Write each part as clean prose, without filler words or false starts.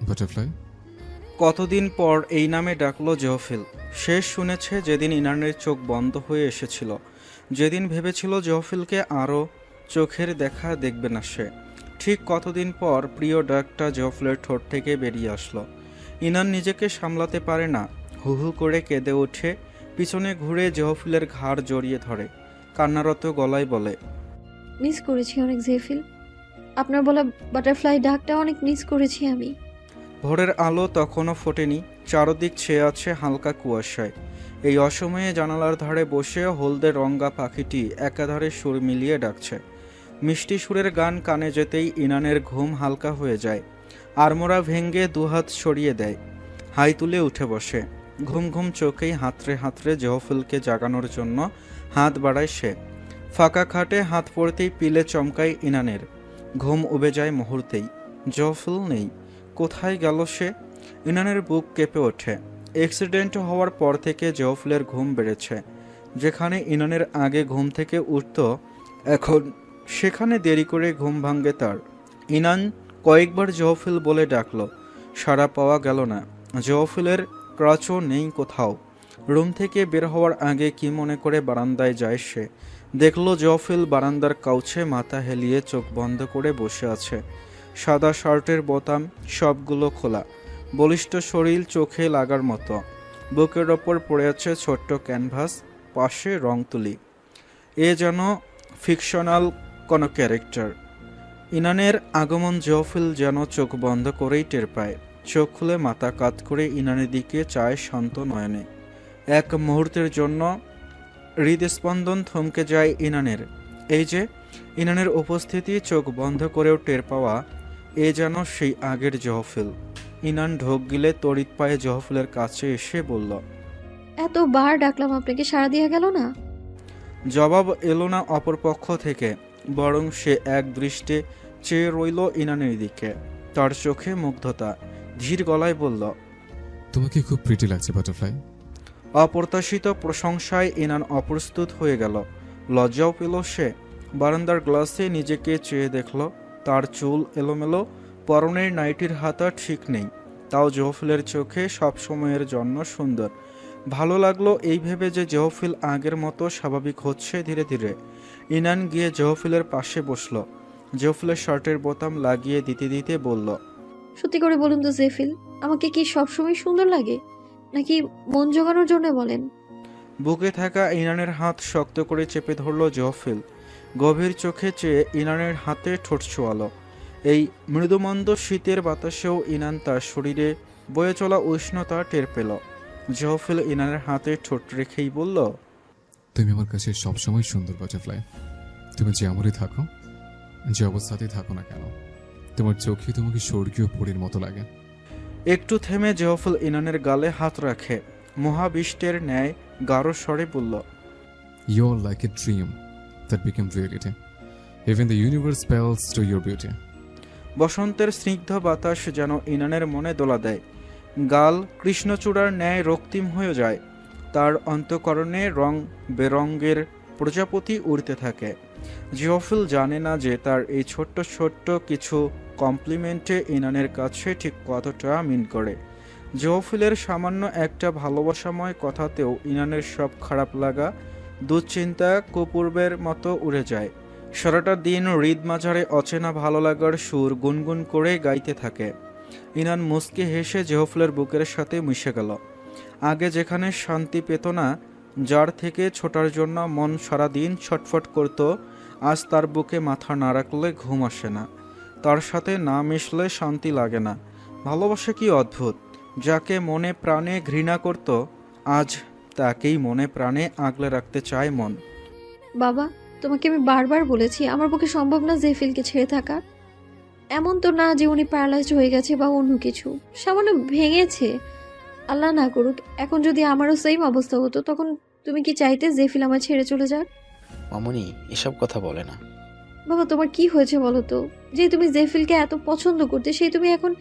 Butterfly. কতদিন পর এই নামে ডাকলো জহফিল। শেষ শুনেছে যেদিন ইনানের চোখ বন্ধ হয়ে এসেছিল, যেদিন ভেবেছিল জহফিলকে আরও চোখের দেখা দেখবে না সে। ঠিক কতদিন পর প্রিয় ডাকটা জহফিলের ঠোঁট থেকে বেরিয়ে আসলো। ইনান নিজেকে সামলাতে পারে না, হু হু করে কেঁদে ওঠে, পিছনে ঘুরে জহফিলের ঘাড় জড়িয়ে ধরে, কান্নারত গলায় বলে, মিস করেছি অনেক জেফিল। আপনার বলা বাটারফ্লাই ডাকটা অনেক মিস করেছি আমি। ভোরের আলো তখনও ফোটেনি, চারদিক ছেয়ে আছে হালকা কুয়াশায়। এই অসময়ে জানালার ধারে বসে হলদে রঙা পাখিটি একাধারে সুর মিলিয়ে ডাকছে। মিষ্টি সুরের গান কানে যেতেই ইনানের ঘুম হালকা হয়ে যায়। আড়মোড়া ভেঙ্গে দুহাত সরিয়ে দেয়, হাই তুলে উঠে বসে। ঘুম ঘুম চোখেই হাতড়ে হাতড়ে জহফিলকে জাগানোর জন্য হাত বাড়ায় সে। ফাঁকা খাটে হাত পড়তেই পিলে চমকায় ইনানের। ঘুম উবে যায় মুহূর্তেই। জহফিল নেই। কোথায় গেল সে? ইনানের বুক কেঁপে ওঠে। অ্যাক্সিডেন্ট হওয়ার পর থেকে জহফিলের ঘুম বেড়েছে। যেখানে ইনানের আগে ঘুম থেকে উঠত, এখন সেখানে দেরি করে ঘুম ভাঙে তার। ইনান কয়েকবার জহফিল বলে ডাকল, সাড়া পাওয়া গেল না। জহফিলের ক্রাচও নেই কোথাও। রুম থেকে বের হওয়ার আগে কি মনে করে বারান্দায় যায় সে। দেখল জহফিল বারান্দার কাউচে মাথা হেলিয়ে চোখ বন্ধ করে বসে আছে। সাদা শার্টের বোতাম সবগুলো খোলা, বলিষ্ঠ শরীর চোখে লাগার মতো। বুকের ওপর পড়ে আছে ছোট্ট ক্যানভাস, পাশে রং তুলি। এ যেন ফিকশনাল কোনো ক্যারেক্টার। ইনানের আগমন জহফিল যেন চোখ বন্ধ করেই টের পায়। চোখ খুলে মাথা কাত করে ইনানের দিকে চায় শান্ত নয়নে। এক মুহূর্তের জন্য হৃদস্পন্দন থমকে যায় ইনানের। এই যে ইনানের উপস্থিতি চোখ বন্ধ করেও টের পাওয়া, এ যেন সেই আগের জহফিল। ইনান ঢোক গিলে তড়িৎ পায়ে জহফিলের কাছে এসে বলল, এতবার ডাকলাম আপনাকে, সাড়া দিয়া গেল না। জবাব এলো না অপর পক্ষ থেকে, বরং সে এক দৃষ্টে চেয়ে রইল ইনানের দিকে। তার চোখে মুগ্ধতা। ধীর গলায় বলল, তোমাকে খুব প্রিটি লাগছে বাটারফ্লাই। অপ্রত্যাশিত প্রশংসায় ইনান অপ্রস্তুত হয়ে গেল। লজ্জাও পেল সে। বারান্দার গ্লাসে নিজেকে চেয়ে দেখল। তার চুল এলোমেলো, পরনের নাইটির হাতা ঠিক নেই, তাও জহফিলের চোখে সব সময়ের জন্য সুন্দর। ভালো লাগলো এই ভেবে যে জহফিল আগের মতো স্বাভাবিক হচ্ছে ধীরে ধীরে। ইনান গিয়ে জহফিলের পাশে বসল। জহফিলের শার্টের বোতাম লাগিয়ে দিতে দিতে বলল, সত্যি করে বলুন তো জেফিল, আমাকে কি সবসময় সুন্দর লাগে, নাকি মন জোগানোর জন্য বলেন? বুকে থাকা ইনানের হাত শক্ত করে চেপে ধরল জহফিল। গভীর চোখে চেয়ে ইনানের হাতে ঠোঁট ছোঁয়ালো। এই মৃদুমন্দ শীতের বাতাসেও ইনান তার শরীরে বয়ে চলা উষ্ণতা টের পেল। জহফিল ইনানের হাতে ঠোঁট রেখেই বলল, তুমি আমার কাছে সবসময় সুন্দর বাটারফ্লাই। তুমি যে আমরে থাকো, যে অবস্থাতেই থাকো না কেন, তোমার চোখে তোমাকে স্বর্গীয় পরীর মতো লাগে। একটু থেমে জহফিল ইনানের গালে হাত রাখে, মহাবিষ্টের ন্যায় গাঢ় স্বরে বলল, you are like a dream that became reality. Even the universe pales to your beauty. বসন্তের স্নিগ্ধ বাতাস যেন ইনানের মনে দোলা দেয়। গাল কৃষ্ণচূড়ার ন্যায় রক্তিম হয়ে যায়। তার অন্তঃকরণে রং বেরঙ্গের প্রজাপতি উড়তে থাকে। জহফিল জানে না যে তার এই ছোট্ট ছোট্ট কিছু কমপ্লিমেন্টে ইনানের কাছে ঠিক কতটা মিন করে। জহফিলের সামান্য একটা ভালোবাসাময় কথাতেও ইনানের সব খারাপ লাগা, দুশ্চিন্তা কুপূর্বের মতো উড়ে যায়। সারাটা দিন হৃদ মাঝারে অচেনা ভালো লাগার সুর গুনগুন করে গাইতে থাকে। ইনান মুচকি হেসে জহফিলের বুকের সাথে মিশে গেল। আগে যেখানে শান্তি পেত না, যার থেকে ছোটার জন্য মন সারাদিন ছটফট করত, আজ তার বুকে মাথা না রাখলে ঘুম আসে না। তার সাথে না মিশলে শান্তি লাগে না। ভালোবাসা কি অদ্ভুত! যাকে মনে প্রাণে ঘৃণা করত, আজ তাকেই মনে প্রাণে আগলে রাখতে চায় মন। বাবা, তোমাকে আমি বারবার বলেছি আমার পক্ষে সম্ভব না জেফিলকে ছেড়ে থাকা। এমন তো না যে উনি প্যারালাইজড হয়ে গেছে বা অন্য কিছু, সামান্য ভেঙেছে। আল্লাহ না করুক, এখন যদি আমারও সেম অবস্থা হতো, তখন তুমি কি চাইতে জেফিল আমার ছেড়ে চলে যাক? মামুনি এসব কথা বলে না। বাবা, তোমার কি হয়েছে বলো তো? যে তুমি জেফিলকে এত পছন্দ করতে, সেই তুমি এখন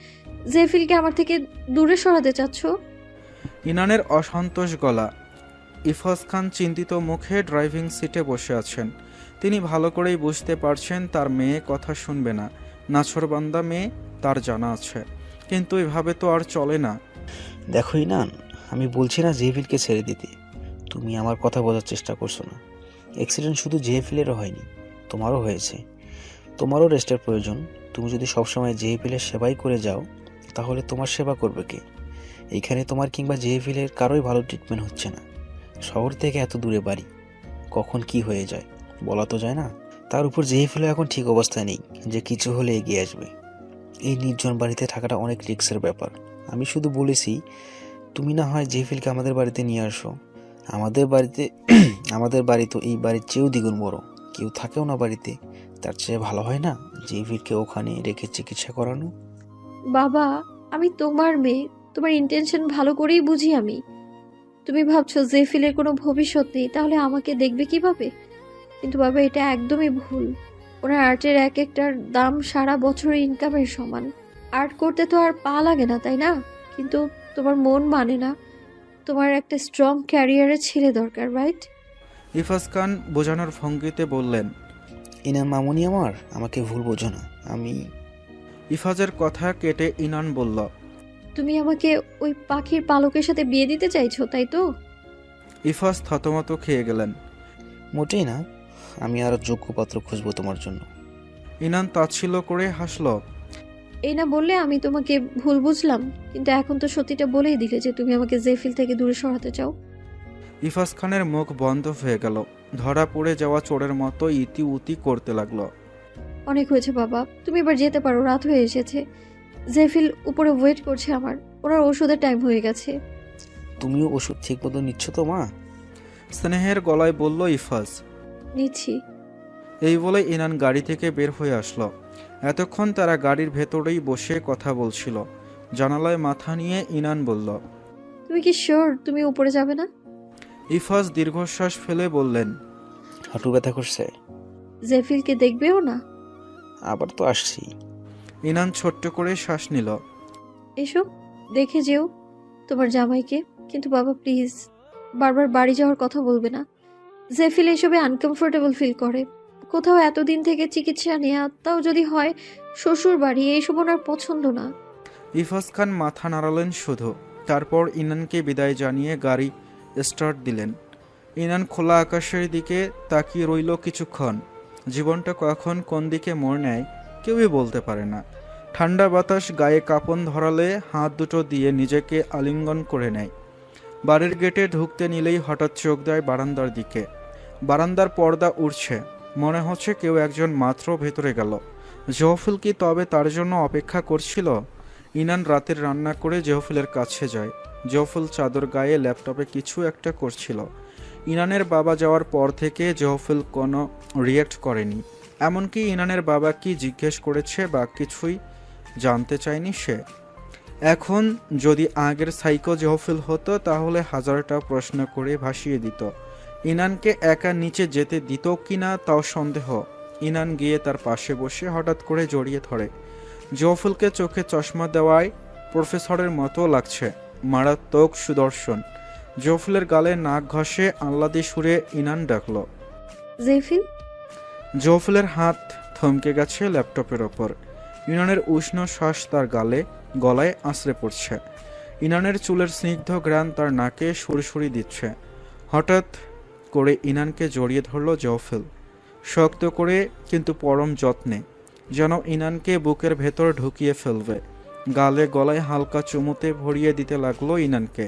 জেফিলকে আমার থেকে দূরে সরাতে চাচ্ছ? ইনানের অসন্তোষ গলা। ইফাজ খান চিন্তিত মুখে ড্রাইভিং সিটে বসে আছেন। তিনি ভালো করেই বুঝতে পারছেন তার মেয়ে কথা শুনবে না। নাছোড়বান্দা মেয়ে, তার জানা আছে। কিন্তু এভাবে তো আর চলে না। দেখো ইনান, আমি বলছি না জেফিলকে ছেড়ে দিতে। তুমি আমার কথা বোঝার চেষ্টা করছো না। অ্যাক্সিডেন্ট শুধু জেফিলেরও হয়নি, তোমারও হয়েছে। তোমারও রেস্টের প্রয়োজন। তুমি যদি সবসময় জেফিলের সেবাই করে যাও, তাহলে তোমার সেবা করবে কে? এইখানে তোমার কিংবা জেফিলের কারোই ভালো ট্রিটমেন্ট হচ্ছে না। শহর থেকে এত দূরে বাড়ি, কখন কি হয়ে যায় বলা তো যায় না। তার উপর জেফিলও এখন ঠিক অবস্থায় নেই যে কিছু হলে এগিয়ে আসবে। এই নির্জন বাড়িতে থাকাটা অনেক রিস্কের ব্যাপার। আমি শুধু বলেছি, তুমি না হয় জেফিলকে আমাদের বাড়িতে নিয়ে আসো। আমাদের বাড়িতে আমাদের বাড়ি তো এই বাড়ির চেয়েও দ্বিগুণ বড়। কেউ থাকেও না বাড়িতে, তার চেয়ে ভালো হয় না জেফিলকে ওখানে রেখে চিকিৎসা করানো? বাবা, আমি তোমার মেয়ে, তোমার ইন্টেনশন ভালো করেই বুঝি আমি। তুমি ভাবছো জেফিলের কোনো ভবিষ্যৎ নেই, তাহলে আমাকে দেখবে কিভাবে? কিন্তু বাবা, এটা একদমই ভুল। ওনার আর্টের এক একটার দাম সারা বছরের ইনকামের সমান। আর্ট করতে তো আর পা লাগে না, তাই না? কিন্তু তোমার মন মানে না। তোমার একটা স্ট্রং ক্যারিয়ারের ছেলে দরকার, রাইট? ইফাজ খান বোঝানোর ভঙ্গিতে বললেন। ইনান মামুনি আমার, আমাকে ভুল বোঝো না। আমি ইফাজের কথা কেটে ইনান বলল। তুমি আমাকে ওই পাখির পালকের সাথে বিয়ে দিতে চাইছো, তাই তো? ইফাজ থতমত খেয়ে গেলেন। মোটেই না, আমি আরো যোগ্য পাত্র খুঁজবো তোমার জন্য। ইনান তাচ্ছিল্য করে হাসল। এই না বললে আমি তোমাকে ভুল বুঝলাম, কিন্তু এখন তো সত্যিটা বলেই দিলে যে তুমি আমাকে জেফিল থেকে দূরে সরাতে চাও। ইফাজ খানের মুখ বন্ধ হয়ে গেল। ধরা পড়ে যাওয়া চোরের মতো ইতি উতি করতে লাগলো। অনেক হয়েছে বাবা, তুমি এবার যেতে পারো, রাত হয়ে এসেছে। জেফিল উপরে ওয়েট করছে, আমার ওনার ওষুধের টাইম হয়ে গেছে। তুমিও ওষুধ ঠিক মতো নিচ্ছ তো মা? স্নেহের গলায় বলল ইফাজ। নিচ্ছি। এই বলে ইনান গাড়ি থেকে বের হয়ে আসলো। এতক্ষণ তারা গাড়ির ভেতরেই বসে কথা বলছিল। জানালায় মাথা নিয়ে ইনান বলল। তুমি কি শিওর তুমি উপরে যাবে না? ইফাজ দীর্ঘশ্বাস ফেলে বললেন। হাঁটু ব্যথা করছে? জেফিলকে দেখবেও না? আবার তো আসছি। ইনান ছোট্ট করে শ্বাস নিল। এসো, দেখে যেও তোমার জামাইকে। কিন্তু বাবা প্লিজ, বারবার বাড়ি যাওয়ার কথা বলবে না। জেফিল এসবে আনকমফোর্টেবল ফিল করে। কোথাও এতদিন থেকে চিকিৎসা নেওয়া, তাও যদি হয় শ্বশুর বাড়ি, এইসব ওনার পছন্দ না। ইফাজ খান মাথা নাড়ালেন শুধু। তারপর ইনানকে বিদায় জানিয়ে গাড়ি স্টার্ট দিলেন। ইনান খোলা আকাশের দিকে তাকিয়ে রইল কিছুক্ষণ। জীবনটা কখন কোন দিকে মোড় নেয় কেউই বলতে পারে না। ঠান্ডা বাতাস গায়ে কাঁপন ধরালে হাত দুটো দিয়ে নিজেকে আলিঙ্গন করে নেয়। বাড়ির গেটে ঢুকতে নিলেই হঠাৎ চোখ দেয় বারান্দার দিকে। বারান্দার পর্দা উড়ছে, মনে হচ্ছে কেউ একজন মাত্র ভেতরে গেল। জহফুল কি তবে তার জন্য অপেক্ষা করছিল? ইনান রাতের রান্না করে জহফুলের কাছে যায়। জহফুল চাদর গায়ে ল্যাপটপে কিছু একটা করছিল। ইনানের বাবা যাওয়ার পর থেকে জহফুল কোনো রিয়্যাক্ট করেনি। এমনকি ইনানের বাবা কি জিজ্ঞেস করেছে বা কিছুই জানতে চায়নি সে। এখন যদি আগের সাইকো জহফুল হতো তাহলে হাজারটা প্রশ্ন করে ভাসিয়ে দিত। ইনানকে একা নিচে যেতে দিত কিনা তাও সন্দেহ। ইনান গিয়ে তার পাশে বসে হঠাৎ করে জড়িয়ে ধরে। জহফুলকে চোখে চশমা দেওয়ায় প্রফেসরের মতো লাগছে, মারাত্মক সুদর্শন। জহফুলের গালে নাক ঘষে আহ্লাদী সুরে ইনান ডাকল। জেফিল। জহফুলের হাত থমকে গেছে ল্যাপটপের ওপর। ইনানের উষ্ণ শ্বাস তার গলায় আশ্রে পড়ছে। ইনানের চুলের স্নিগ্ধ ঘ্রাণ তার নাকে সুরসুরি দিচ্ছে। হঠাৎ করে ইনানকে জড়িয়ে ধরল জহফুল, শক্ত করে কিন্তু পরম যত্নে, যেন ইনানকে বুকের ভেতর ঢুকিয়ে ফেলবে। গালে গলায় হালকা চুমুতে ভরিয়ে দিতে লাগলো ইনানকে।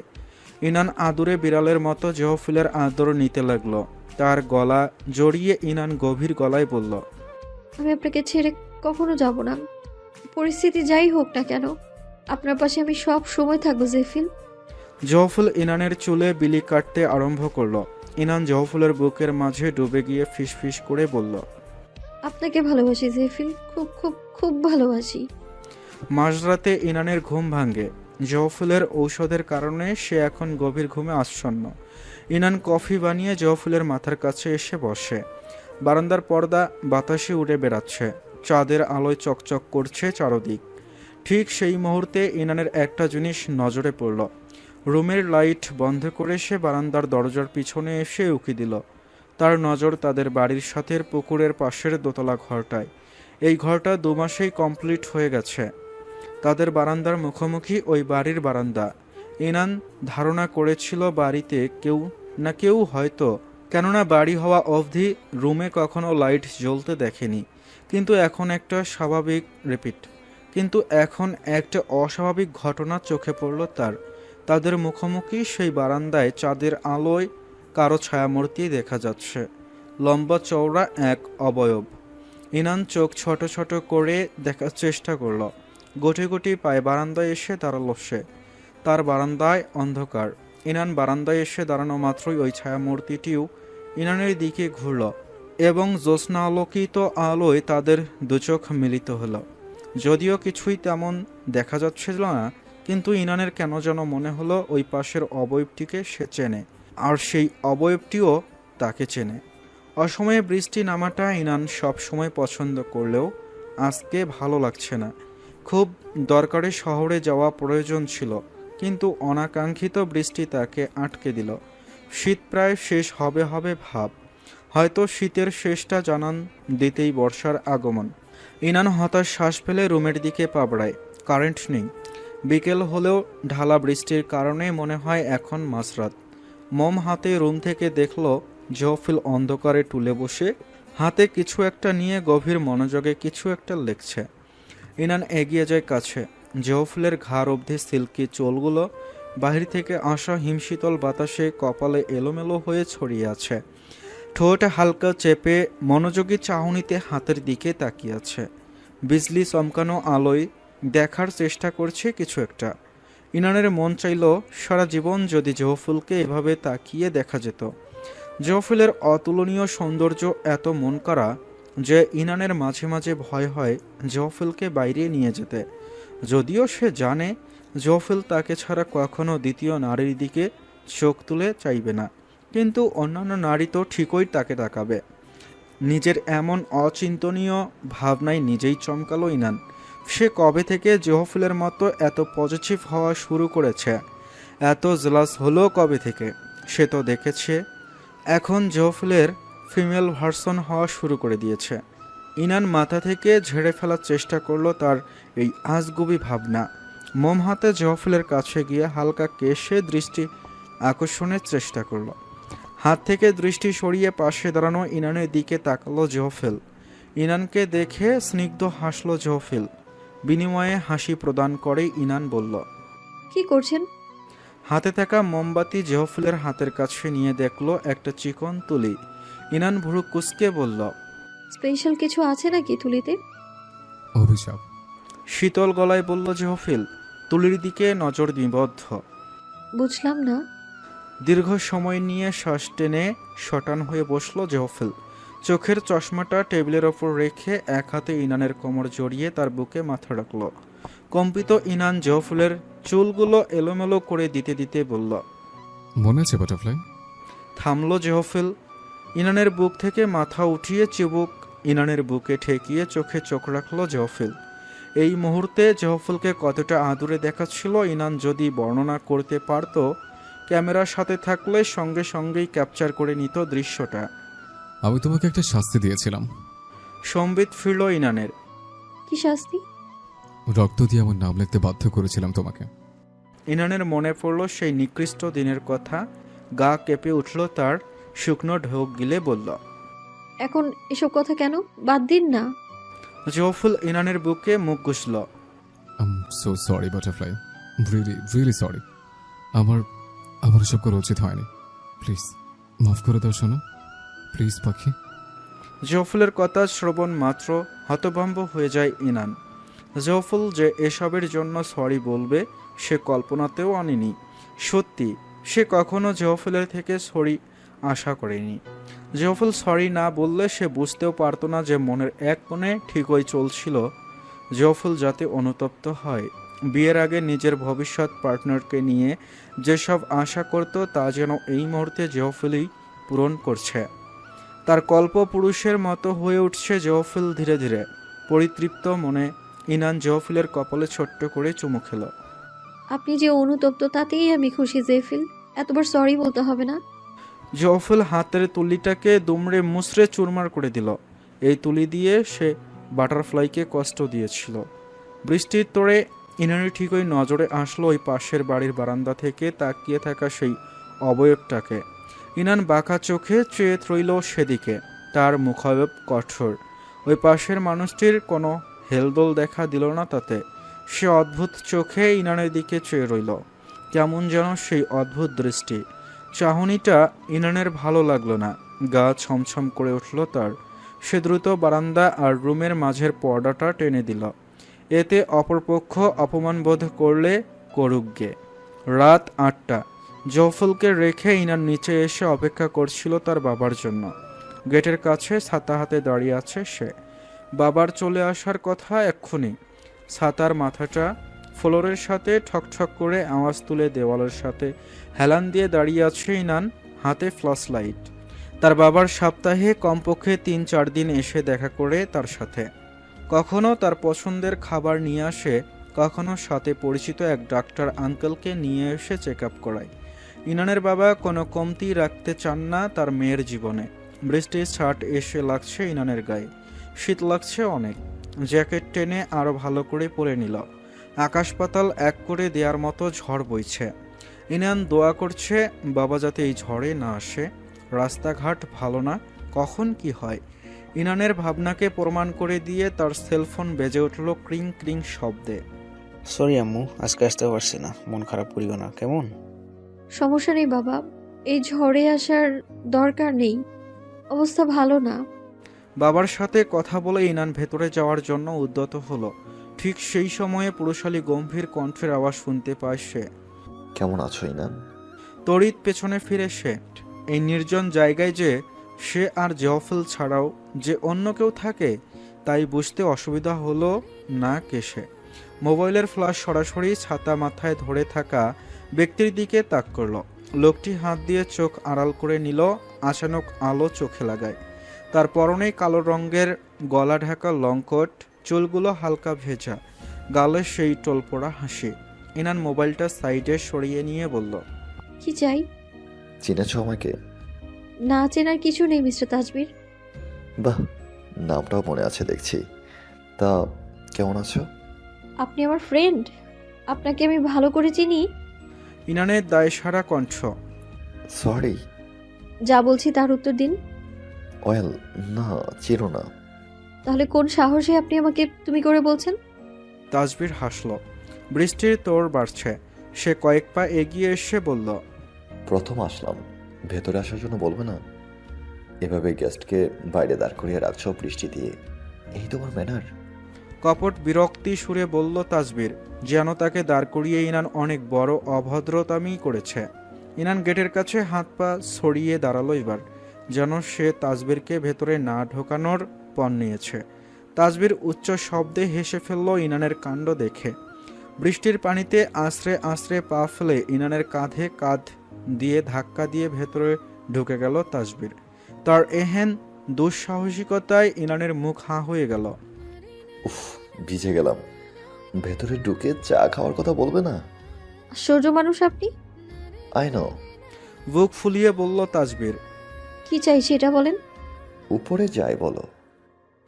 ইনান আদুরে বিড়ালের মতো জহফুলের আদর নিতে লাগলো। তার গলা জড়িয়ে ইনান গভীর গলায় বলল। আমি আপনাকে ছেড়ে কখনো যাব না, পরিস্থিতি যাই হোক না কেন। আপনার পাশে আমি সব সময় থাকবো জেফিল। জহফুল ইনানের চুলে বিলি কাটতে আরম্ভ করলো। ইনান জহফুলের বুকের মাঝে ডুবে গিয়ে ফিসফিস করে বলল। আপনাকে ভালোবাসি জেফিল, খুব খুব খুব ভালোবাসি। মাঝরাতে ইনানের ঘুম ভাঙে। জহফুলের ঔষধের কারণে সে এখন গভীর ঘুমে আচ্ছন্ন। ইনান কফি বানিয়ে জহফুলের মাথার কাছে এসে বসে। বারান্দার পর্দা বাতাসে উড়ে বেড়াচ্ছে, চাঁদের আলোয় চকচক করছে চারদিক। ঠিক সেই মুহূর্তে ইনানের একটা জিনিস নজরে পড়ল। রুমের লাইট বন্ধ করে সে বারান্দার দরজার পিছনে এসে উকি দিল। তার নজর তাদের বাড়ির সাথে পুকুরের পাশের দোতলা ঘরটায়। এই ঘরটা 2 মাসেই কমপ্লিট হয়ে গেছে। তাদের বারান্দার মুখোমুখি ওই বাড়ির বারান্দা। ইনান ধারণা করেছিল বাড়িতে কেউ হয়তো, কেননা বাড়ি হওয়া অবধি রুমে কখনো লাইট জ্বলতে দেখেনি। কিন্তু এখন একটা অস্বাভাবিক ঘটনা চোখে পড়ল তাদের মুখোমুখি সেই বারান্দায় চাঁদের আলোয় কারো ছায়ামূর্তি দেখা যাচ্ছে, লম্বা চওড়া এক অবয়ব। ইনান চোখ ছোট ছোট করে দেখার চেষ্টা করল। গোটি গোটি পায়ে বারান্দায় এসে দাঁড়ালো সে। তার বারান্দায় অন্ধকার। ইনান বারান্দায় এসে দাঁড়ানো মাত্রই ওই ছায়ামূর্তিটিও ইনানের দিকে ঘুরল এবং জ্যোৎস্না আলোকিত আলোয় তাদের দুচোখ মিলিত হলো। যদিও কিছুই তেমন দেখা যাচ্ছিল না, কিন্তু ইনানের কেন যেন মনে হলো ওই পাশের অবয়বটিকে সে চেনে, আর সেই অবয়বটিও তাকে চেনে। অসময়ে বৃষ্টি নামাটা ইনান সব সময় পছন্দ করলেও আজকে ভালো লাগছে না। খুব দরকারে শহরে যাওয়া প্রয়োজন ছিল, কিন্তু অনাকাঙ্ক্ষিত বৃষ্টি তাকে আটকে দিল। শীত প্রায় শেষ হবে ভাব, হয়তো শীতের শেষটা জানান দিতেই বর্ষার আগমন। ইনান হতাশ শ্বাস ফেলে রুমের দিকে পা বাড়ায়। কারেন্ট নেই। বিকেল হলেও ঢালা বৃষ্টির কারণে মনে হয় এখন মাঝরাত। মোম হাতে রুম থেকে দেখল জহফিল অন্ধকারে টুলে বসে হাতে কিছু একটা নিয়ে গভীর মনোযোগে কিছু একটা লিখছে। ইনান এগিয়ে যায় কাছে। জহফিলের ঘাড় অবধি সিল্কি চুলগুলো বাহির থেকে আসা হিমশীতল বাতাসে কপালে এলোমেলো হয়ে ছড়িয়ে আছে। ঠোঁট হালকা চেপে মনোযোগী চাহনিতে হাতের দিকে তাকিয়ে আছে। বিজলি চমকানো আলোয় দেখার চেষ্টা করছে কিছু একটা। ইনানের মন চাইল সারা জীবন যদি জহফিলকে এভাবে তাকিয়ে দেখা যেত। জহফিলের অতুলনীয় সৌন্দর্য এত মন করা যে ইনানের মাঝে মাঝে ভয় হয় জহফিলকে বাইরে নিয়ে যেতে। যদিও সে জানে জহফিল তাকে ছাড়া কখনো দ্বিতীয় নারীর দিকে চোখ তুলে চাইবে না, কিন্তু অন্যান্য নারী তো ঠিকই তাকে তাকাবে। নিজের এমন অচিন্তনীয় ভাবনায় নিজেই চমকালো ইনান। সে কবে থেকে জহফিলের মতো এত পজিটিভ হওয়া শুরু করেছে, এত জেলাস হলো কবে থেকে? সে তো দেখেছে এখন জহফিলের ফিমেল ভার্সন হওয়া শুরু করে দিয়েছে। ইনান মাথা থেকে ঝেড়ে ফেলার চেষ্টা করলো তার এই আজগুবি ভাবনা। মোম হাতে জহফিলের কাছে গিয়ে হালকা কেশে দৃষ্টি আকর্ষণের চেষ্টা করলো। হাত থেকে দৃষ্টি সরিয়ে পাশে দাঁড়ানো ইনানের দিকে তাকালো জহফিল। ইনানকে দেখে স্নিগ্ধ হাসলো জহফিল। বিনিময়ে হাসি প্রদান করে ইনান বলল, কি করছেন? হাতে থাকা মোমবাতি জহফিলের হাতের কাছে নিয়ে দেখলো একটা চিকন তুলি। ইনান ভুরু কুঁচকে বলল, স্পেশাল কিছু আছে নাকি তুলিতে? অভিশাপ। শীতল গলায় বলল জহফিল, তুলির দিকে নজর নিবদ্ধ। বুঝলাম না। দীর্ঘ সময় নিয়ে শ্বাস টেনে শটান হয়ে বসলো জহফিল। চোখের চশমাটা টেবিলের ওপর রেখে এক হাতে ইনানের কোমর জড়িয়ে তার বুকে মাথা রাখল। কম্পিত ইনান জহফিলের চুলগুলো এলোমেলো করে দিতে দিতে বলল, মনে আছে বাটারফ্লাই? থামলো জহফিল। ইনানের বুক থেকে মাথা উঠিয়ে চিবুক ইনানের বুকে ঠেকিয়ে চোখে চোখ রাখলো জহফিল। এই মুহূর্তে জহফিলকে কতটা আদুরে দেখাচ্ছিল ইনান যদি বর্ণনা করতে পারত, ক্যামেরার সাথে থাকলে সঙ্গে সঙ্গেই ক্যাপচার করে নিত দৃশ্যটা। আমি তোমাকে একটা শাস্তি দিয়েছিলাম। সম্বিত ফিরল ইনানের। কি শাস্তি? রক্ত দিয়ে আমার নাম লিখতে বাধ্য করেছিলাম তোমাকে। ইনানের মনে পড়ল সেই নিকৃষ্ট দিনের কথা। গা কেঁপে উঠল তার। শুকনো ঢোক গিলে বলল, এখন এসব কথা কেন? বাদ দিন না। জহফিল ইনানের বুকে মুখ ঘুষল। I'm so sorry butterfly, really sorry. আমার এসব করা উচিত হয়নি। প্লিজ মাফ করে দাও শোনো, প্লিজ পাখি। জহফিলের কথা শ্রবণ মাত্র হতভম্ব হয়ে যায় ইনান। জহফিল যে এসবের জন্য সরি বলবে সে কল্পনাতেও আনেনি। সত্যি সে কখনো জহফিলের থেকে সরি আশা করেনি। জহফিল সরি না বললে সে বুঝতেও পারত না যে মনের এক কোণে ঠিকই চলছিল জহফিল যাতে অনুতপ্ত হয়। বিয়ের আগে নিজের ভবিষ্যৎ পার্টনারকে নিয়ে যেসব আশা করত তা যেন এই মুহূর্তে জহফিলই পূরণ করছে। তার কল্পপুরুষের মতো হয়ে উঠছে জহফিল ধীরে ধীরে। পরিতৃপ্ত মনে ইনান জহফিলের কপালে ছোট্ট করে চুমু খেল। আপনি যে অনুতপ্ত তাতেই আমি খুশি জেফিল, এতবার সরি বলতে হবে না। জহফিল হাতের তুলিটাকে দুমড়ে মুচড়ে চুরমার করে দিল। এই তুলি দিয়ে সে বাটারফ্লাইকে কষ্ট দিয়েছিল। বৃষ্টির তোড়ে ইনানের ঠিক ওই নজরে আসলো ওই পাশের বাড়ির বারান্দা থেকে তাকিয়ে থাকা সেই অবয়বটাকে। ইনান বাঁকা চোখে চেয়ে রইল সেদিকে। তার মুখাবয়ব কঠোর। ওই পাশের মানুষটির কোনো হেলদোল দেখা দিল না তাতে। সে অদ্ভুত চোখে ইনানের দিকে চেয়ে রইল। কেমন যেন সেই অদ্ভুত দৃষ্টি। চাহনিটা ইনানের ভালো লাগলো না। গা ছমছম করে উঠল তার। সে দ্রুত বারান্দা আর রুমের মাঝের পর্দাটা টেনে দিল। এতে অপরপক্ষ অপমান বোধ করলে করুকগে। রাত ৮টা। জয়ফুলকে রেখে ইনান নিচে এসে অপেক্ষা করছিল তার বাবার জন্য। গেটের কাছে ছাতা হাতে দাঁড়িয়ে আছে সে। বাবার চলে আসার কথা এক্ষুনি। ছাতার মাথাটা ফ্লোরের সাথে ঠকঠক করে আওয়াজ তুলে দেওয়ালের সাথে হেলান দিয়ে দাঁড়িয়ে আছে ইনান, হাতে ফ্ল্যাশ লাইট। তার বাবার সপ্তাহে কমপক্ষে ৩-৪ দিন এসে দেখা করে তার সাথে। কখনো তার পছন্দের খাবার নিয়ে আসে, কখনো সাথে পরিচিত এক ডাক্তার আঙ্কেলকে নিয়ে এসে চেক আপ করায়। ইনানের বাবা কোনো কমতি রাখতে চান না তার মেয়ের জীবনে। বৃষ্টির ছাট এসে লাগছে ইনানের গায়ে। শীত লাগছে অনেক। জ্যাকেট টেনে আরও ভালো করে পরে নিল। আকাশ পাতাল এক করে দেওয়ার মতো ঝড় বইছে। ইনান দোয়া করছে বাবা যাতে এই ঝড়ে না আসে। রাস্তাঘাট ভালো না, কখন কি হয়। ইনানের ভাবনাকে প্রমাণ করে দিয়ে তার সেলফোন বেজে উঠল ক্রিং ক্রিং শব্দে। সরি আম্মু, আজকে আসতে পারছি না, মন খারাপ করিও না কেমন। সমস্যা নেই বাবা, এই ঝড়ে আসার দরকার নেই, অবস্থা ভালো না। বাবার সাথে কথা বলে ইনান ভেতরে যাওয়ার জন্য উদ্যত হলো। ঠিক সেই সময়ে পুরুষালী গম্ভীর কণ্ঠের আওয়াজ শুনতে পায় সে। কেমন আছো ইনান? তড়িৎ পেছনে ফিরে সে। এই নির্জন জায়গায় যে সে আর জয়ফুল ছাড়াও যে অন্য কেউ থাকে তাই বুঝতে অসুবিধা হলো না কেসে। মোবাইলের ফ্ল্যাশ সরাসরি ছাতা মাথায় ধরে থাকা ব্যক্তির দিকে তাক করল। লোকটি হাত দিয়ে চোখ আড়াল করে নিল। আচানক আলো চোখে লাগায়। তার পরনে কালো রঙের গলা ঢাকা লং কোট, চুলগুলো হালকা ভেজা, গালে সেই টোলপোড়া হাসি। ইনান মোবাইলটা সাইডে সরিয়ে নিয়ে বলল, কি চাই? চিনেছ আমাকে? না চেনার কিছু নেই মিস্টার তাজবীর। বাহ, নামটাও মনে আছে দেখছি। তা কেমন আছো? আপনি আমার ফ্রেন্ড, আপনাকে আমি ভালো করে চিনি। ইনানের দায়সারা কণ্ঠ। সরি। যা বলছি তার উত্তর দিন। ওয়েল, না চিনো না। তাহলে কোন সাহসে আপনি আমাকে তুমি করে বলছেন? তাজবীর হাসল। বৃষ্টির তোড় বাড়ছে। সে কয়েক পা এগিয়ে এসে বলল, প্রথম আসলাম, ভেতরে আসার জন্য বলবে না? এভাবে গেস্টকে বাইরে দাঁড় করিয়ে রাখছো বৃষ্টি দিয়ে, এই তোমার ম্যানার? কপট বিরক্তি সুরে বলল তাজবীর, যেন তাকে দাঁড় করিয়ে ইনান অনেক বড় অভদ্রতামি করেছে। ইনান গেটের কাছে হাত পা ছড়িয়ে দাঁড়ালো এবার, যেন সে তাজবীরকে ভেতরে না ঢোকানোর পণ নিয়েছে। তাজবীর উচ্চ শব্দে হেসে ফেলল ইনানের কাণ্ড দেখে। বৃষ্টির পানিতে আশ্রে আশ্রে পা ফেলে ইনানের কাঁধে কাঁধ দিয়ে ধাক্কা দিয়ে ভেতরে ঢুকে গেল তাজবীর। তার এহেন দুঃসাহসিকতায় ইনানের মুখ হাঁ হয়ে গেল। উফ, ভিজে গেলাম। ভেতরে ঢুকে চা খাওয়ার কথা বলবে না? আশ্চর্য মানুষ আপনি। I know. বুক ফুলিয়ে বলল তাজবীর। কি চাই সেটা বলেন। উপরে যাই বলো।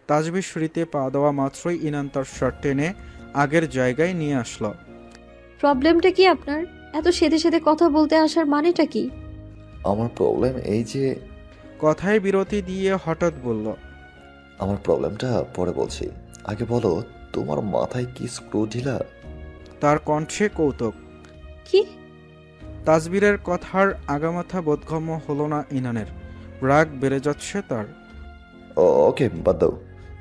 তাজবীর সিঁড়িতে পা দেওয়া মাত্রই ইনান তার শার্ট টেনে আগের জায়গায় নিয়ে আসলো। প্রবলেমটা কি আপনার? এত সেদে সেদে কথা বলতে আসার মানেটা কি? আমার প্রবলেম এই যে। কথায় বিরতি দিয়ে হঠাৎ বলল, আমার প্রবলেমটা পরে বলছি, আগে বলো তোমার মাথায় কি স্ক্রু ঢিলা? তার কণ্ঠে কৌতুক। কি? তাজবীরের কথার আগামাথা বোধগম্য হলো না ইনানের। রাগ বেড়ে যাচ্ছে তার। ওকে, বাদ দাও।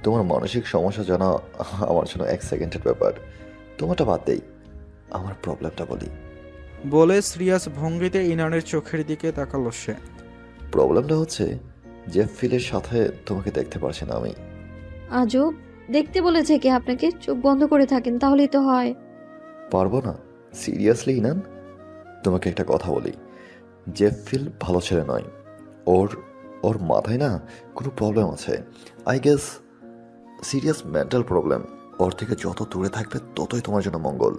তোমার মানসিক সমস্যা জানা আমার জন্য 1 সেকেন্ডের ব্যাপার। তোমারটা বাদ দেই, আমার প্রবলেমটা বলি। বলে সিরিয়াস ভঙ্গিতে ইনানের চোখের দিকে তাকালো সে। প্রবলেমটা হচ্ছে যে ফিলের সাথে তোমাকে দেখতে পারছি না আমি। আজব, দেখতে বলেছে কি আপনাকে? চোখ বন্ধ করে থাকেন তাহলেই তো হয়। পারবো না, সিরিয়াসলি ইনান। তোমাকে একটা কথা বলি, জেফ ফিল ভালো ছেলে নয়। ওর মাথায় না কোনো প্রবলেম আছে। I guess serious mental problem. ওর থেকে যত দূরে থাকবে ততই তোমার জন্য মঙ্গল।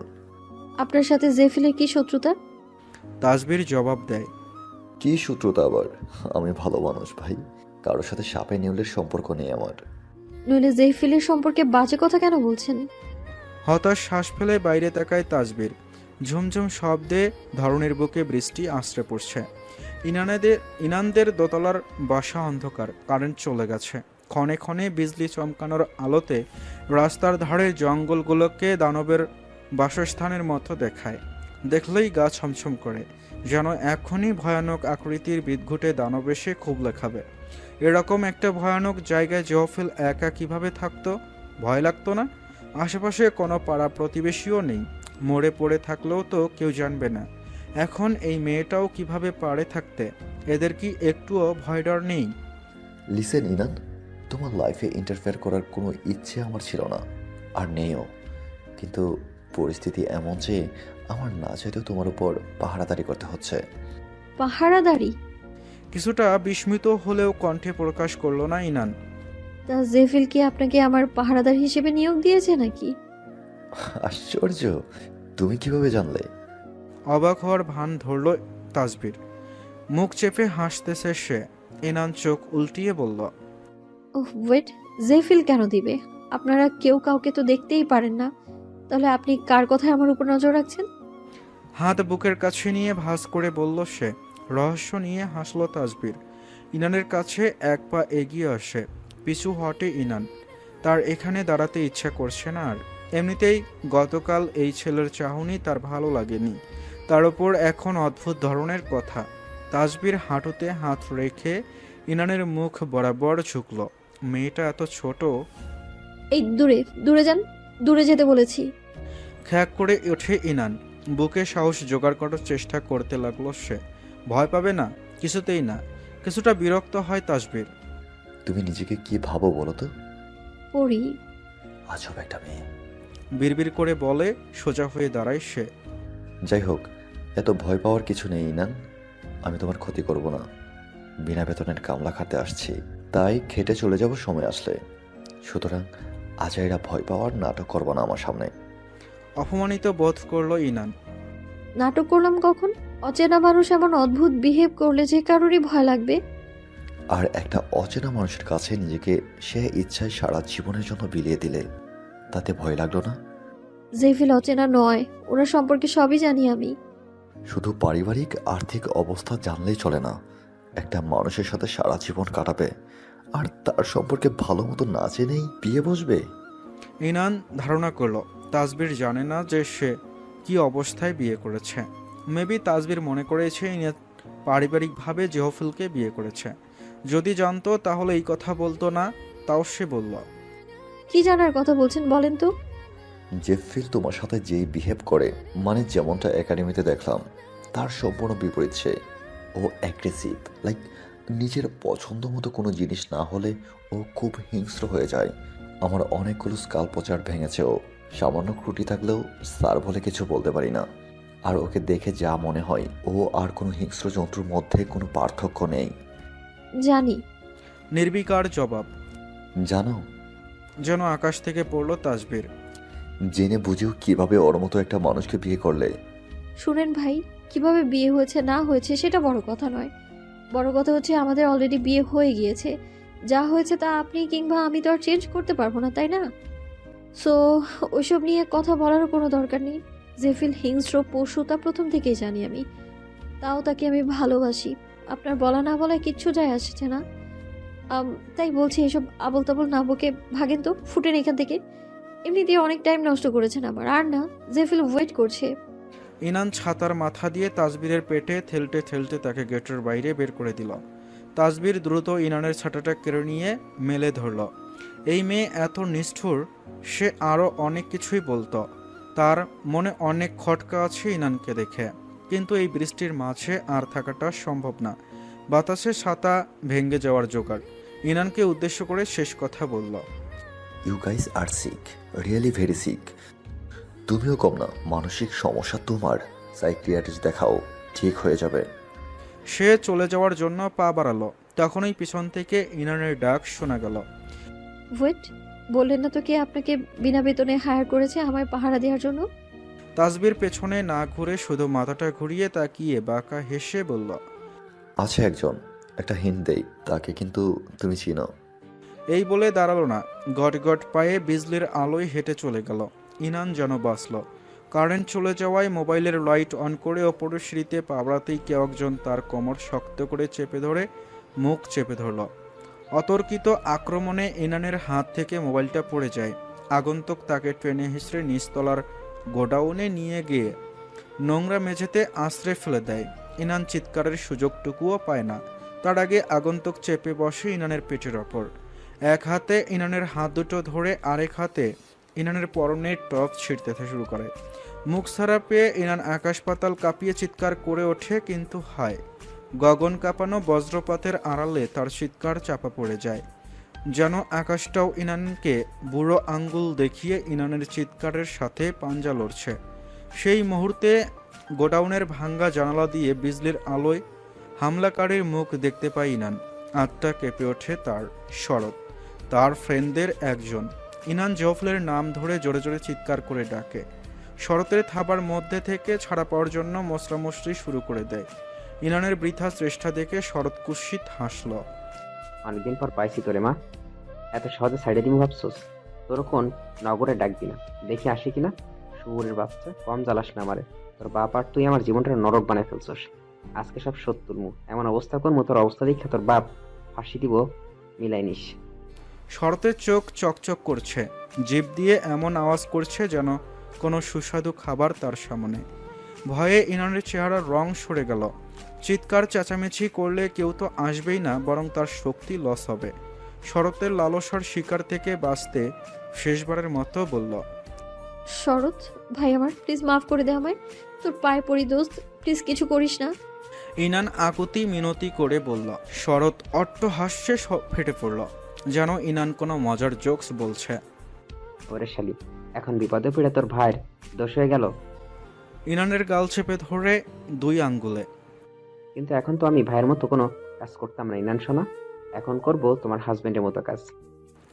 আপনার সাথে জেফিলের কি শত্রুতা? তাজবীর জবাব দেয়, কি সূত্রতা আবার? আমি ভালো মানুষ ভাই, কারোর সাথে সাপে নেউলের সম্পর্ক নেই আমার। নইলে জেফিলের সম্পর্কে বাজে কথা কেন বলছেন? হতাশ শ্বাস ফেলে বাইরে তাকায় তাজবীর। ঝুমঝুম শব্দে ধরনের বুকে বৃষ্টি আশ্রে পড়ছে। ইনানদের দোতলার বাসা অন্ধকার, কারেন্ট চলে গেছে। ক্ষণে ক্ষণে বিজলি চমকানোর আলোতে রাস্তার ধারের জঙ্গলগুলোকে দানবের বাসস্থানের মতো দেখায়। দেখলেই গা ছমছম করে, যেন এখনই ভয়ানক আকৃতির বিদঘুটে দানব এসে খুব লেখাবে। এরকম একটা ভয়ানক জায়গায় জহফিল একা কিভাবে থাকতো? ভয় লাগতো না? আশেপাশে কোনো পাড়া প্রতিবেশীও নেই। মরে পড়ে থাকলেও তো কেউ জানবে না। এখন এই মেয়েটাও কিভাবে পারে থাকতে? এদের কি একটুও ভয় ডর নেই? লিসেন ইনান, তোমার লাইফে ইন্টারফেয়ার করার কোনো ইচ্ছে আমার ছিল না, আর নেইও। কিন্তু পরিস্থিতি এমন যে আমার না চাইতেও তোমার উপর পাহারাদারি করতে হচ্ছে। পাহারাদারি? কিছুটা বিস্মিত হলেও কণ্ঠে প্রকাশ করলো না ইনান। তা জেফিল কি আপনাকে আমার পাহারাদার হিসেবে নিয়োগ দিয়েছে নাকি? আশ্চর্য, তুমি কিভাবে জানলে? অবাক হওয়ার ভান ধরল তাজবীর। মুখ চেপে হাসতেছে সে। ইনান চোখ উল্টিয়ে বলল, ওহ ওয়েট, জেফিল কেন দিবে? আপনারা কেউ কাউকে তো দেখতেই পারেন না, তাহলে আপনি কার কথায় আমার উপর নজর রাখছেন? হাত বুকের কাছে নিয়ে ভাঁজ করে বলল সে। রহস্য নিয়ে হাসল তাজবীর। ইনানের কাছে এক পা এগিয়ে আসে। পিছু হটে ইনান। তার এখানে দাঁড়াতে ইচ্ছা করছে না আর। এমনিতেই গতকাল এই ছেলের চাহনি তার ভালো লাগেনি, তার উপর এখন অদ্ভুত ধরনের কথা। তাজবীর হাঁটুতে হাত রেখে ইনানের মুখ বরাবর ঝুঁকল। মেয়েটা এত ছোট। এই দূরে দূরে যান, দূরে যেতে বলেছি। খ্যাক করে ওঠে ইনান। বুকে সাহস জোগাড় করার চেষ্টা করতে লাগলো সে। ভয় পাবে না, কিছুতেই না। কিছুটা বিরক্ত হয় তাজবীর। তুমি নিজেকে কি ভাবো বলো তো? পড়ি। আজব একটা মেয়ে। বিড়বিড় করে বলে, সোজা হয়ে দাঁড়ায় সে। যাই হোক, এত ভয় পাওয়ার কিছু নেই ইনান। আমি তোমার ক্ষতি করব না। বিনা বেতনের কামলা খাতে আসছি, তাই খেটে চলে যাব সময় আসলে। সুতরাং আজাইরা ভয় পাওয়ার নাটক করবো না আমার সামনে। অপমানিত বোধ করলো ইনান। নাটক করলাম কখন? অচেনা মানুষ এমন অদ্ভুত বিহেভ করলে যে কারোরই ভয় লাগবে। আর একটা অচেনা মানুষের কাছে নিজেকে সে ইচ্ছায় সারা জীবনের জন্য বিলিয়ে দিলে তাতে ভয় লাগলো না? জেফিল অচেনা নয়, ওরা সম্পর্কে সবই জানি আমি। শুধু পারিবারিক আর্থিক অবস্থা জানলেই চলে না। একটা মানুষের সাথে সারা জীবন কাটাবে, আর তার সম্পর্কে ভালো মতো না জেনেই বিয়ে বসবে? ইনান ধারণা করলো তাজবীর জানে না যে সে কি অবস্থায় বিয়ে করেছে। মেবি তাজবীর মনে করেছে ইনান পারিবারিকভাবে জহফিলকে বিয়ে করেছে। যদি জানতো তাহলে এই কথা বলতো না। তাও সে বলল, কি জানার কথা বলছেন বলেন তো? জেফিল তোমার সাথে যেই বিহেভ করে, মানে যেমনটা একাডেমিতে দেখলাম, তার সম্পূর্ণ বিপরীত সে। ও অ্যাগ্রেসিভ, লাইক নিজের পছন্দ মতো কোনো জিনিস না হলে ও খুব হিংস্র হয়ে যায়। আমার অনেকগুলো স্কাল প্রচার ভেঙেছে ও। সামান্য ত্রুটি থাকলেও স্যার বলে কিছু বলতে পারি না। আর ওকে দেখে যা মনে হয়, ও আর কোনো হিংস্র জন্তুর মধ্যে কোনো পার্থক্য নেই। জানি। নির্বিকার জবাব। জানো, যেন আকাশ থেকে পড়লো তাজবীর। জেনে বুঝেও কিভাবে ওর মতো একটা মানুষকে বিয়ে করলে? শুনেন ভাই, কিভাবে বিয়ে হয়েছে না হয়েছে সেটা বড় কথা নয়। বড় কথা হচ্ছে আমাদের অলরেডি বিয়ে হয়ে গিয়েছে। যা হয়েছে তা আপনি কিংবা আমি তো আর চেঞ্জ করতে পারবো না, তাই না? সো ওইসব নিয়ে কথা বলারও কোনো দরকার নেই। জেফিল হিংস্র পশু তা প্রথম থেকেই জানি আমি। তাও তাকে আমি ভালোবাসি। আপনার বলা না বলায় কিচ্ছু যায় আসছে না। তাই বলছি, এসব আবল তাবল না বকে ভাগেন তো, ফুটেন এখান থেকে। এমনিতেই অনেক টাইম নষ্ট করেছেন আমার। আর না, জেফিল ওয়েট করছে। ইনান ছাতার মাথা দিয়ে তাজবীরের পেটে ঠেলতে ঠেলতে তাকে গেটের বাইরে বের করে দিল। তাজবীর দ্রুত ইনানের ছাতাটা কেড়ে নিয়ে মেলে ধরল। এই মেয়ে এত নিষ্ঠুর, সে আরও অনেক কিছুই বলতো। তার মনে অনেক খটকা আছে ইনানকে দেখে, কিন্তু এই বৃষ্টির মাঝে আর থাকাটা সম্ভব না। বাতাসে ছাতা ভেঙে যাওয়ার জোগাড়। ইনানকে উদ্দেশ্য করে শেষ কথা বলল, you guys are sick, really very sick. তুমিও কম না, মানসিক সমস্যা তোমার। সাইকিয়াট্রিস্ট দেখাও, ঠিক হয়ে যাবে। সে চলে যাওয়ার জন্য পা বাড়ালো। তখনই পিছন থেকে ইনানের ডাক শোনা গেল। ওয়েট, বললেন না তো কে আপনাকে বিনা বেতনে হায়ার করেছে আমায় পাহারা দেওয়ার জন্য? তাসবির পেছনে না ঘুরে শুধু মাথাটা ঘুরিয়ে তাকিয়ে বাঁকা হেসে বলল, আছে একজন, একটা হিন্ট দেই, তাকে কিন্তু তুমি চিনো। এই বলে দাঁড়ালো না, গট গট পায়ে বিজলির আলোয় হেঁটে চলে গেল। ইনান যেন বাঁচল। কারেন্ট চলে যাওয়ায় মোবাইলের লাইট অন করে ওপরের সিঁড়িতে পাবড়াতেই কেউ একজন তার কোমর শক্ত করে চেপে ধরে মুখ চেপে ধরল। অতর্কিত আক্রমণে ইনানের হাত থেকে মোবাইলটা পড়ে যায়। আগন্তুক তাকে ট্রেনে হিসড়ে নিচতলার গোডাউনে নিয়ে গিয়ে নোংরা মেঝেতে আশ্রয় ফেলে দেয়। ইনান চিৎকারের সুযোগটুকুও পায় না। তার আগে আগন্তুক চেপে বসে ইনানের পেটের ওপর। এক হাতে ইনানের হাত দুটো ধরে আরেক হাতে ইনানের পরনের টপ ছিঁড়তে শুরু করে। মুখ ছাড়া পেয়ে ইনান আকাশ পাতাল কাঁপিয়ে চিৎকার করে ওঠে, কিন্তু হায়, গগন কাঁপানো বজ্রপাতের আড়ালে তার চিৎকার চাপা পড়ে যায়। যেন আকাশটাও ইনানকে বুড়ো আঙ্গুল দেখিয়ে ইনানের চিৎকারের সাথে পাঞ্জা লড়ছে। সেই মুহূর্তে গোডাউনের ভাঙ্গা জানালা দিয়ে বিজলির আলোয় হামলাকারীর মুখ দেখতে পায় ইনান। আত্মা কেঁপে ওঠে তার। শরৎ, তার ফ্রেন্ডদের একজন। ইনান জফলের নাম ধরে জোরে জোরে চিৎকার করে ডাকে। শরতের থাবার মধ্যে থেকে ছাড়া পাওয়ার জন্য মশরামশরি শুরু করে দেয়। ইনানের বৃথা চেষ্টা দেখে শরৎ কুৎসিত হাসল। অনেকদিন পর পাইছি তোরে মা, এত সহজে সাইডে দিবি ভাবছোস? তোর কোন নগরে ডাকবি না, দেখি আসি কিনা। শুয়োরের বাচ্চা, কম জ্বালাস না আমারে। তোর বাপ আর তুই আমার জীবনটা নরক বানায় ফেলছোস। আজকে সব সত্যুর মুখ এমন অবস্থা করবো, তোর অবস্থা দেখে তোর বাপ ফাঁসি দিব, মিলাই নিস। শরতের চোখ চকচক করছে, জিভ দিয়ে এমন আওয়াজ করছে যেন কোনো সুস্বাদু খাবার তার সামনে। ভয়ে ইনানের চেহারার রং সরে গেল। চিৎকার চেঁচামেচি করলে কেউ তো আসবেই না, বরং তার শক্তি লস হবে। শরতের লালসার শিকার থেকে বাঁচতে শেষবারের মতো বলল, শরৎ ভাই আমার, প্লিজ মাফ করে দে আমায়, তোর পায়ে পড়ি দোস্ত, প্লিজ কিছু করিস না। ইনান আকুতি মিনতি করে বলল। শরৎ অট্টহাস্যে ফেটে পড়ল, যেন ইনান কোনো মজার জোকস বলছে। ওরে শালি, এখন বিপদে পড়ে তোর ভাইয়ের দোষ হয়ে গেল। ইনানের গাল চেপে ধরে দুই আঙ্গুলে। কিন্তু এখন তো আমি ভাইয়ের মতো কোনো কাজ করতাম না ইনান সোনা, এখন করব তোমার হাজবেন্ডের মতো কাজ।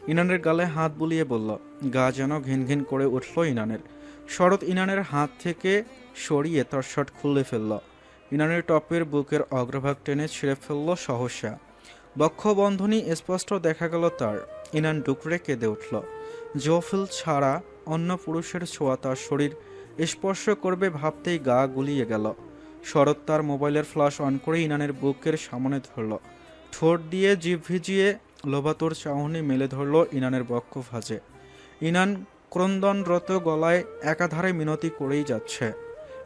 ইনানের গালে হাত বুলিয়ে বলল। গা যেন ঘিন ঘিন করে উঠল ইনানের। শরৎ ইনানের হাত থেকে সরিয়ে তার শার্ট খুলে ফেলল। ইনানের টপের বুকের অগ্রভাগ টেনে ছিঁড়ে ফেলল সহসা। বক্ষবন্ধনী স্পষ্ট দেখা গেল তার। ইনান ডুকরে কেঁদে উঠল। জফিল ছাড়া অন্য পুরুষের ছোঁয়া তার শরীর স্পর্শ করবে ভাবতেই গা গুলিয়ে গেল। শরৎ তার মোবাইলের ফ্ল্যাশ অন করে ইনানের বুকের সামনে ধরল। ঠোঁট দিয়ে জিভ ভিজিয়ে লোভাতুর চাহনি মেলে ধরল ইনানের বক্ষ ভাঁজে। ইনান ক্রন্দনরত গলায় একাধারে মিনতি করেই যাচ্ছে,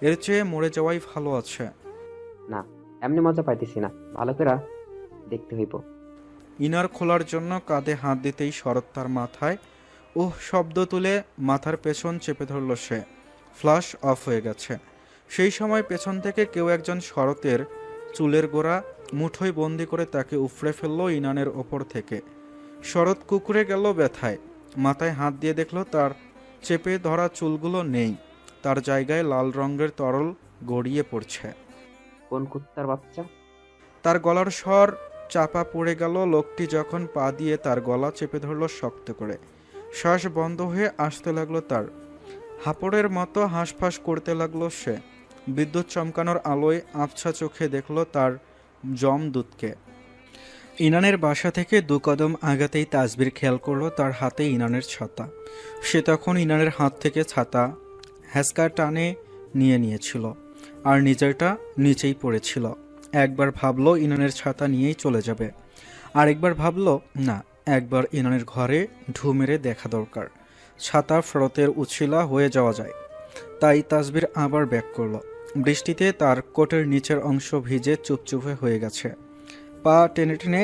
এর চেয়ে মরে যাওয়াই ভালো আছে। না, এমনি মজা পাইতেছি না, ভালো করে দেখতে হইব। ইনার খোলার জন্য কাঁধে হাত দিতেই শরৎ তার মাথায় ওহ শব্দ তুলে মাথার পেছন চেপে ধরল সে। ফ্ল্যাশ অফ হয়ে গেছে। সেই সময় পেছন থেকে কেউ একজন শরতের চুলের গোড়া মুঠোয় বন্দি করে তাকে উফড়ে ফেলল ইনানের ওপর থেকে। শরৎ কুকুরে গেল ব্যথায়। মাথায় হাত দিয়ে দেখল তার চেপে ধরা চুলগুলো নেই, তার জায়গায় লাল রঙের তরল গড়িয়ে পড়ছে। কোন কুত্তার বাচ্চা? তার গলার স্বর চাপা পড়ে গেল। লোকটি যখন পা দিয়ে তার গলা চেপে ধরল শক্ত করে, শ্বাস বন্ধ হয়ে আসতে লাগলো তার। হাঁপড়ের মতো হাঁসফাঁস করতে লাগলো সে। বিদ্যুৎ চমকানোর আলোয় আবছা চোখে দেখল তার জমদূতকে। ইনানের বাসা থেকে 2 কদম আগাতেই তাসবির খেয়াল করলো তার হাতে ইনানের ছাতা। সে তখন ইনানের হাত থেকে ছাতা হ্যাসকা টানে নিয়েছিল, আর নিজেরটা নিচেই পড়েছিল। একবার ভাবলো ইনানের ছাতা নিয়েই চলে যাবে, আরেকবার ভাবলো না, একবার ইনানের ঘরে ঢু মেরে দেখা দরকার, ছাতা ফেরতের উছিলা হয়ে যাওয়া যায়। তাই তাসবির আবার ব্যাক করলো। বৃষ্টিতে তার কোটের নিচের অংশ ভিজে চুপচুপে হয়ে গেছে। পা টেনে টেনে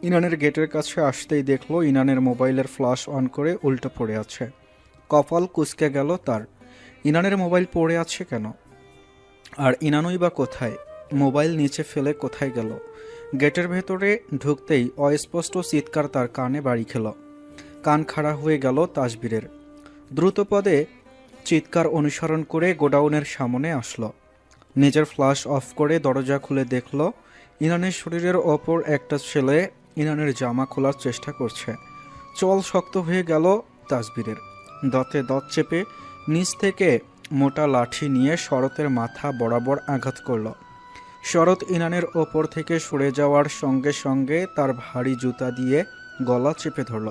ইনানের গেটের কাছে আসতেই দেখলো ইনানের মোবাইলের ফ্ল্যাশ অন করে উল্টো পড়ে আছে। কপাল কুঁচকে গেল তার। ইনানের মোবাইল পড়ে আছে কেন? আর ইনানই বা কোথায়? মোবাইল নিচে ফেলে কোথায় গেল? গেটের ভেতরে ঢুকতেই অস্পষ্ট চিৎকার তার কানে বাড়ি খেল। কান খাড়া হয়ে গেল তাসবিরের। দ্রুত পদে চিৎকার অনুসরণ করে গোডাউনের সামনে আসলো। নিজের ফ্ল্যাশ অফ করে দরজা খুলে দেখল ইনানের শরীরের ওপর একটা ছেলে ইনানের জামা খোলার চেষ্টা করছে। চল শক্ত হয়ে গেল তাসবিরের। দাঁতে দাঁত চেপে নিচ থেকে মোটা লাঠি নিয়ে শরতের মাথা বরাবর আঘাত করল। শরৎ ইনানের ওপর থেকে সরে যাওয়ার সঙ্গে সঙ্গে তার ভারী জুতা দিয়ে গলা চেপে ধরল।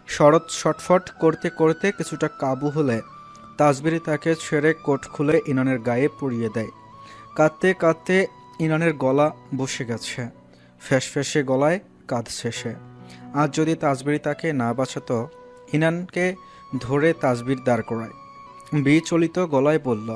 শরৎ ছটফট করতে করতে কিছুটা কাবু হলে তাসবিরি তাকে ছেড়ে কোট খুলে ইনানের গায়ে পরিয়ে দেয়। কাঁদতে কাঁদতে ইনানের গলা বসে গেছে, ফ্যাসফ্যাসে গলায় কাঁদছে সে। আজ যদি তাসবিরি তাকে না বাঁচাতো, ইনানকে ধরে তাসবির দাঁড় করায়। বিচলিত গলায় বলল,